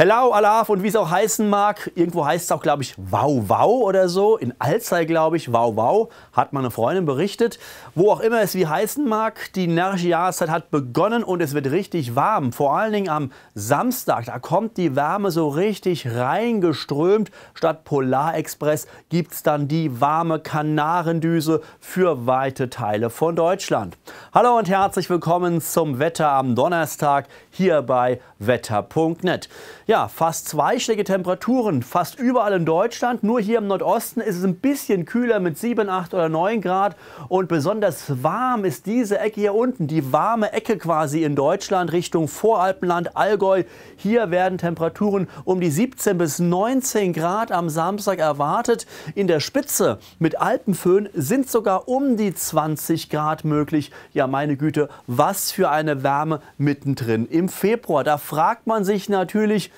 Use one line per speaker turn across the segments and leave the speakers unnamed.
Hello, Alaf und wie es auch heißen mag. Irgendwo heißt es auch, glaube ich, Wow Wow oder so. In Alzey, glaube ich, Wow Wow, hat meine Freundin berichtet. Wo auch immer es wie heißen mag, die närrische Jahreszeit hat begonnen und es wird richtig warm. Vor allen Dingen am Samstag, da kommt die Wärme so richtig reingeströmt. Statt Polarexpress gibt es dann die warme Kanarendüse für weite Teile von Deutschland. Hallo und herzlich willkommen zum Wetter am Donnerstag hier bei wetter.net. Ja, fast zweistellige Temperaturen, fast überall in Deutschland. Nur hier im Nordosten ist es ein bisschen kühler mit 7, 8 oder 9 Grad. Und besonders warm ist diese Ecke hier unten, die warme Ecke quasi in Deutschland Richtung Voralpenland, Allgäu. Hier werden Temperaturen um die 17 bis 19 Grad am Samstag erwartet. In der Spitze mit Alpenföhn sind sogar um die 20 Grad möglich. Ja, meine Güte, was für eine Wärme mittendrin im Februar. Da fragt man sich natürlich,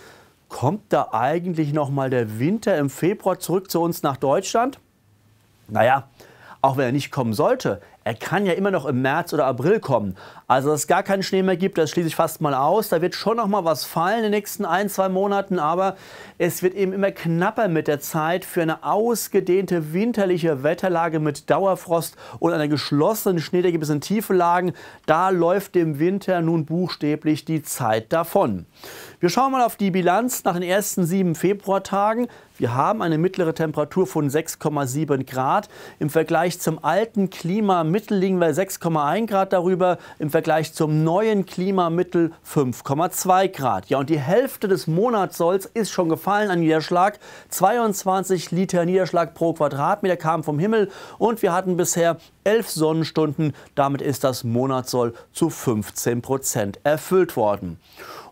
kommt da eigentlich noch mal der Winter im Februar zurück zu uns nach Deutschland? Naja, auch wenn er nicht kommen sollte, er kann ja immer noch im März oder April kommen. Also, dass es gar keinen Schnee mehr gibt, das schließe ich fast mal aus. Da wird schon noch mal was fallen in den nächsten 1, 2 Monaten, aber es wird eben immer knapper mit der Zeit für eine ausgedehnte winterliche Wetterlage mit Dauerfrost und einer geschlossenen Schneedecke bis in tiefe Lagen. Da läuft dem Winter nun buchstäblich die Zeit davon. Wir schauen mal auf die Bilanz nach den ersten 7 Februartagen. Wir haben eine mittlere Temperatur von 6,7 Grad. Im Vergleich zum alten Klimamittel liegen wir 6,1 Grad darüber. Im Vergleich zum neuen Klimamittel 5,2 Grad. Ja, und die Hälfte des Monatsolls ist schon gefallen an Niederschlag. 22 Liter Niederschlag pro Quadratmeter kam vom Himmel und wir hatten bisher 11 Sonnenstunden. Damit ist das Monatssoll zu 15% erfüllt worden.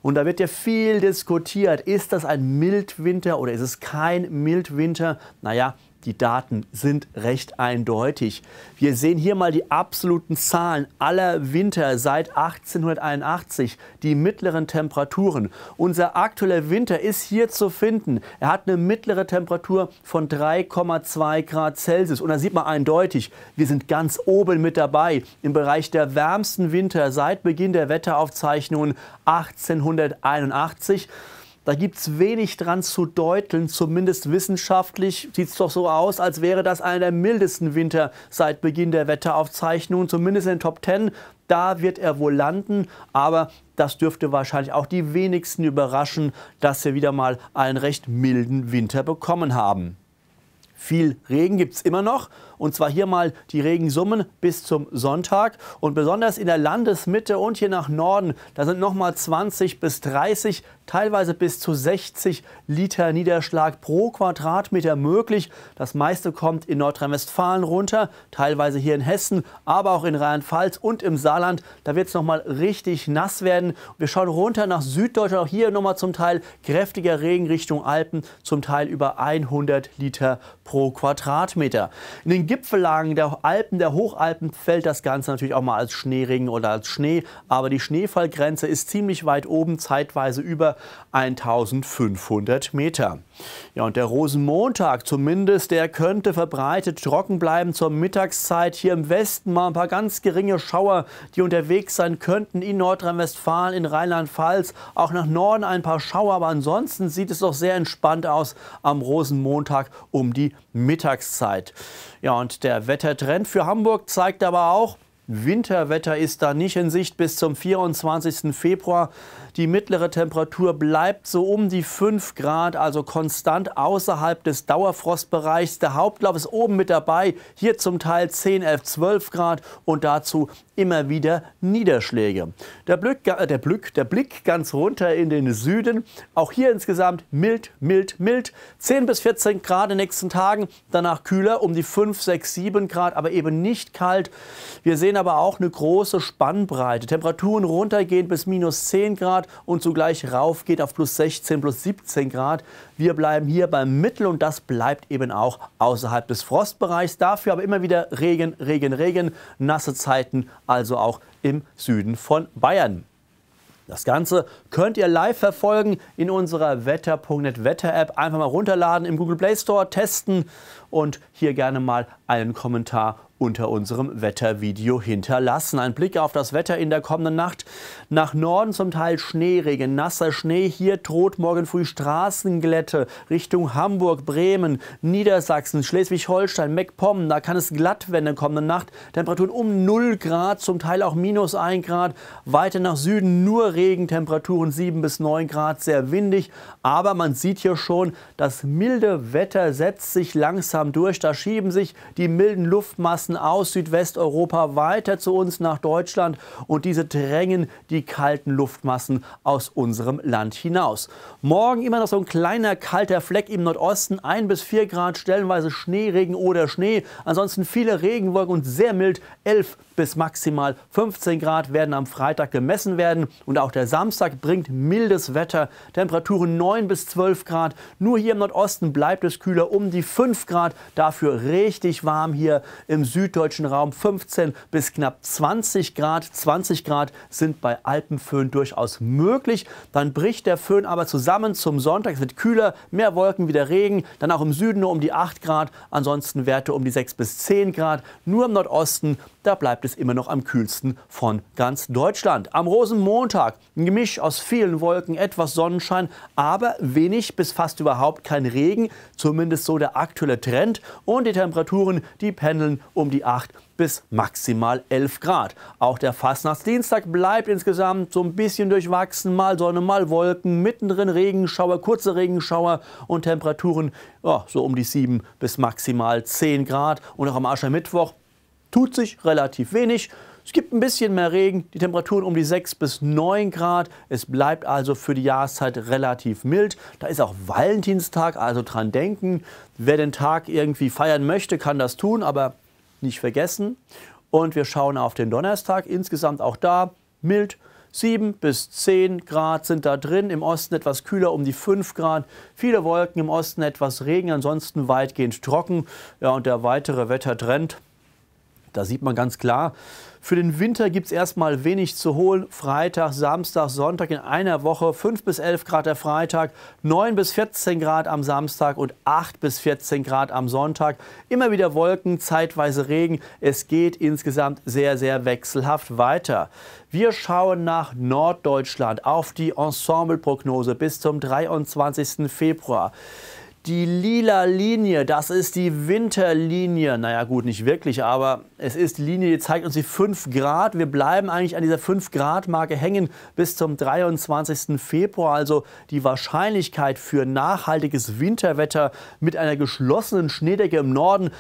Und da wird ja viel diskutiert, ist das ein Mildwinter oder ist es kein Mildwinter? Naja, die Daten sind recht eindeutig. Wir sehen hier mal die absoluten Zahlen aller Winter seit 1881, die mittleren Temperaturen. Unser aktueller Winter ist hier zu finden. Er hat eine mittlere Temperatur von 3,2 Grad Celsius. Und da sieht man eindeutig, wir sind ganz oben mit dabei im Bereich der wärmsten Winter seit Beginn der Wetteraufzeichnungen 1881. Da gibt es wenig dran zu deuteln, zumindest wissenschaftlich sieht es doch so aus, als wäre das einer der mildesten Winter seit Beginn der Wetteraufzeichnungen, zumindest in den Top 10. Da wird er wohl landen, aber das dürfte wahrscheinlich auch die wenigsten überraschen, dass wir wieder mal einen recht milden Winter bekommen haben. Viel Regen gibt es immer noch, und zwar hier mal die Regensummen bis zum Sonntag. Und besonders in der Landesmitte und hier nach Norden, da sind nochmal 20 bis 30, teilweise bis zu 60 Liter Niederschlag pro Quadratmeter möglich. Das meiste kommt in Nordrhein-Westfalen runter, teilweise hier in Hessen, aber auch in Rheinland-Pfalz und im Saarland. Da wird es nochmal richtig nass werden. Wir schauen runter nach Süddeutschland, auch hier nochmal zum Teil kräftiger Regen Richtung Alpen, zum Teil über 100 Liter pro Quadratmeter. In den Gipfellagen der Alpen, der Hochalpen, fällt das Ganze natürlich auch mal als Schneeregen oder als Schnee. Aber die Schneefallgrenze ist ziemlich weit oben, zeitweise über 1500 Meter. Ja, und der Rosenmontag zumindest, der könnte verbreitet trocken bleiben zur Mittagszeit. Hier im Westen mal ein paar ganz geringe Schauer, die unterwegs sein könnten in Nordrhein-Westfalen, in Rheinland-Pfalz. Auch nach Norden ein paar Schauer, aber ansonsten sieht es doch sehr entspannt aus am Rosenmontag um die Mittagszeit. Ja, und der Wettertrend für Hamburg zeigt aber auch, Winterwetter ist da nicht in Sicht bis zum 24. Februar. Die mittlere Temperatur bleibt so um die 5 Grad, also konstant außerhalb des Dauerfrostbereichs. Der Hauptlauf ist oben mit dabei, hier zum Teil 10, 11, 12 Grad und dazu immer wieder Niederschläge. Der Blick ganz runter in den Süden, auch hier insgesamt mild, mild, mild. 10 bis 14 Grad in den nächsten Tagen, danach kühler um die 5, 6, 7 Grad, aber eben nicht kalt. Wir sehen aber auch eine große Spannbreite. Temperaturen runtergehen bis minus 10 Grad und zugleich raufgeht auf plus 16, plus 17 Grad. Wir bleiben hier beim Mittel und das bleibt eben auch außerhalb des Frostbereichs. Dafür aber immer wieder Regen, Regen, Regen, nasse Zeiten, also auch im Süden von Bayern. Das Ganze könnt ihr live verfolgen in unserer wetter.net Wetter-App. Einfach mal runterladen im Google Play Store, testen und hier gerne mal einen Kommentar unter unserem Wettervideo hinterlassen. Ein Blick auf das Wetter in der kommenden Nacht. Nach Norden zum Teil Schneeregen, nasser Schnee. Hier droht morgen früh Straßenglätte Richtung Hamburg, Bremen, Niedersachsen, Schleswig-Holstein, MacPom. Da kann es glatt werden in der kommenden Nacht. Temperaturen um 0 Grad, zum Teil auch -1 Grad. Weiter nach Süden nur Regen, Temperaturen 7 bis 9 Grad, sehr windig. Aber man sieht hier schon, das milde Wetter setzt sich langsam durch. Da schieben sich die milden Luftmassen aus Südwesteuropa weiter zu uns nach Deutschland und diese drängen die kalten Luftmassen aus unserem Land hinaus. Morgen immer noch so ein kleiner kalter Fleck im Nordosten, 1 bis 4 Grad, stellenweise Schneeregen oder Schnee. Ansonsten viele Regenwolken und sehr mild, 11 bis maximal 15 Grad werden am Freitag gemessen werden. Und auch der Samstag bringt mildes Wetter, Temperaturen 9 bis 12 Grad. Nur hier im Nordosten bleibt es kühler, um die 5 Grad. Dafür richtig warm hier im süddeutschen Raum, 15 bis knapp 20 Grad. 20 Grad sind bei Alpenföhn durchaus möglich. Dann bricht der Föhn aber zusammen zum Sonntag. Es wird kühler, mehr Wolken, wieder Regen. Dann auch im Süden nur um die 8 Grad. Ansonsten Werte um die 6 bis 10 Grad. Nur im Nordosten, da bleibt es immer noch am kühlsten von ganz Deutschland. Am Rosenmontag ein Gemisch aus vielen Wolken, etwas Sonnenschein, aber wenig bis fast überhaupt kein Regen. Zumindest so der aktuelle Trend. Und die Temperaturen, die pendeln um die 8 bis maximal 11 Grad. Auch der Fastnachtsdienstag bleibt insgesamt so ein bisschen durchwachsen. Mal Sonne, mal Wolken, mittendrin Regenschauer, kurze Regenschauer und Temperaturen ja, so um die 7 bis maximal 10 Grad. Und auch am Aschermittwoch tut sich relativ wenig. Es gibt ein bisschen mehr Regen, die Temperaturen um die 6 bis 9 Grad. Es bleibt also für die Jahreszeit relativ mild. Da ist auch Valentinstag, also dran denken. Wer den Tag irgendwie feiern möchte, kann das tun, aber nicht vergessen. Und wir schauen auf den Donnerstag. Insgesamt auch da mild. 7 bis 10 Grad sind da drin, im Osten etwas kühler, um die 5 Grad. Viele Wolken, im Osten etwas Regen, ansonsten weitgehend trocken. Ja, und der weitere Wettertrend, da sieht man ganz klar, für den Winter gibt es erstmal wenig zu holen. Freitag, Samstag, Sonntag in einer Woche 5 bis 11 Grad der Freitag, 9 bis 14 Grad am Samstag und 8 bis 14 Grad am Sonntag. Immer wieder Wolken, zeitweise Regen. Es geht insgesamt sehr, sehr wechselhaft weiter. Wir schauen nach Norddeutschland auf die Ensembleprognose bis zum 23. Februar. Die lila Linie, das ist die Winterlinie. Naja gut, nicht wirklich, aber es ist die Linie, die zeigt uns die 5 Grad. Wir bleiben eigentlich an dieser 5 Grad Marke hängen bis zum 23. Februar. Also die Wahrscheinlichkeit für nachhaltiges Winterwetter mit einer geschlossenen Schneedecke im Norden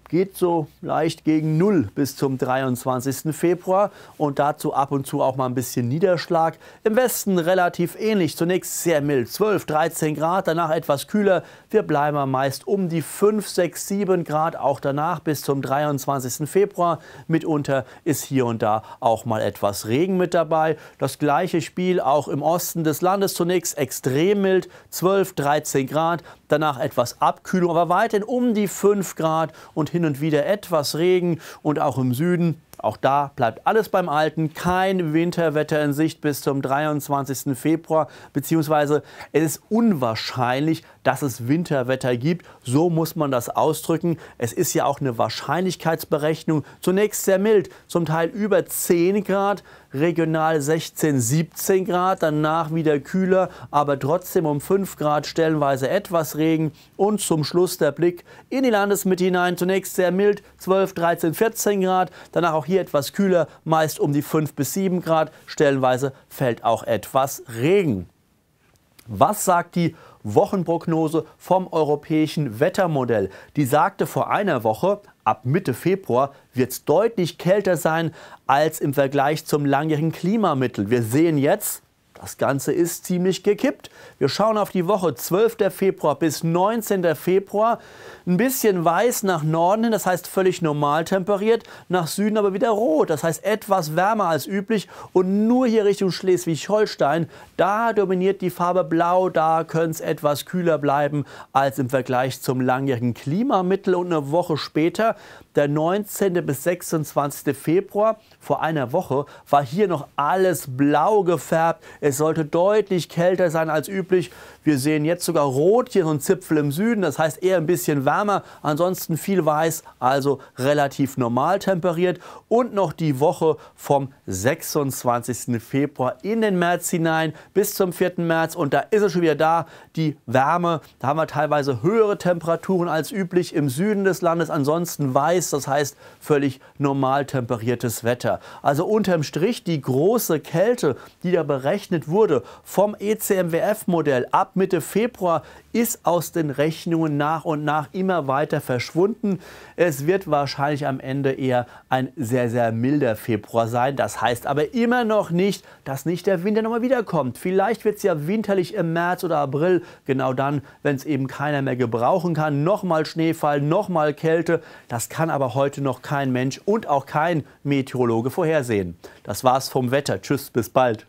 geht so leicht gegen 0 bis zum 23. Februar und dazu ab und zu auch mal ein bisschen Niederschlag. Im Westen relativ ähnlich, zunächst sehr mild, 12, 13 Grad, danach etwas kühler. Wir bleiben meist um die 5, 6, 7 Grad, auch danach bis zum 23. Februar. Mitunter ist hier und da auch mal etwas Regen mit dabei. Das gleiche Spiel auch im Osten des Landes, zunächst extrem mild, 12, 13 Grad, danach etwas Abkühlung, aber weiterhin um die 5 Grad und hin und wieder etwas Regen und auch im Süden. Auch da bleibt alles beim Alten, kein Winterwetter in Sicht bis zum 23. Februar, beziehungsweise es ist unwahrscheinlich, dass es Winterwetter gibt. So muss man das ausdrücken. Es ist ja auch eine Wahrscheinlichkeitsberechnung. Zunächst sehr mild, zum Teil über 10 Grad, regional 16, 17 Grad, danach wieder kühler, aber trotzdem um 5 Grad stellenweise etwas Regen und zum Schluss der Blick in die Landesmitte hinein. Zunächst sehr mild, 12, 13, 14 Grad, danach auch hier etwas kühler, meist um die 5 bis 7 Grad, stellenweise fällt auch etwas Regen. Was sagt die Wochenprognose vom europäischen Wettermodell? Die sagte vor einer Woche, ab Mitte Februar wird es deutlich kälter sein als im Vergleich zum langjährigen Klimamittel. Wir sehen jetzt, das Ganze ist ziemlich gekippt. Wir schauen auf die Woche 12. Februar bis 19. Februar. Ein bisschen weiß nach Norden hin, das heißt völlig normal temperiert. Nach Süden aber wieder rot, das heißt etwas wärmer als üblich. Und nur hier Richtung Schleswig-Holstein, da dominiert die Farbe Blau. Da könnte es etwas kühler bleiben als im Vergleich zum langjährigen Klimamittel. Und eine Woche später, der 19. bis 26. Februar, vor einer Woche, war hier noch alles blau gefärbt. Es sollte deutlich kälter sein als üblich. Wir sehen jetzt sogar rot, hier so ein Zipfel im Süden, das heißt eher ein bisschen wärmer. Ansonsten viel weiß, also relativ normal temperiert. Und noch die Woche vom 26. Februar in den März hinein bis zum 4. März. Und da ist es schon wieder da, die Wärme. Da haben wir teilweise höhere Temperaturen als üblich im Süden des Landes. Ansonsten weiß, das heißt völlig normal temperiertes Wetter. Also unterm Strich die große Kälte, die da berechnet wurde vom ECMWF-Modell ab Mitte Februar, ist aus den Rechnungen nach und nach immer weiter verschwunden. Es wird wahrscheinlich am Ende eher ein sehr, sehr milder Februar sein. Das heißt aber immer noch nicht, dass nicht der Winter nochmal wiederkommt. Vielleicht wird es ja winterlich im März oder April, genau dann, wenn es eben keiner mehr gebrauchen kann. Nochmal Schneefall, nochmal Kälte. Das kann aber heute noch kein Mensch und auch kein Meteorologe vorhersehen. Das war's vom Wetter. Tschüss, bis bald.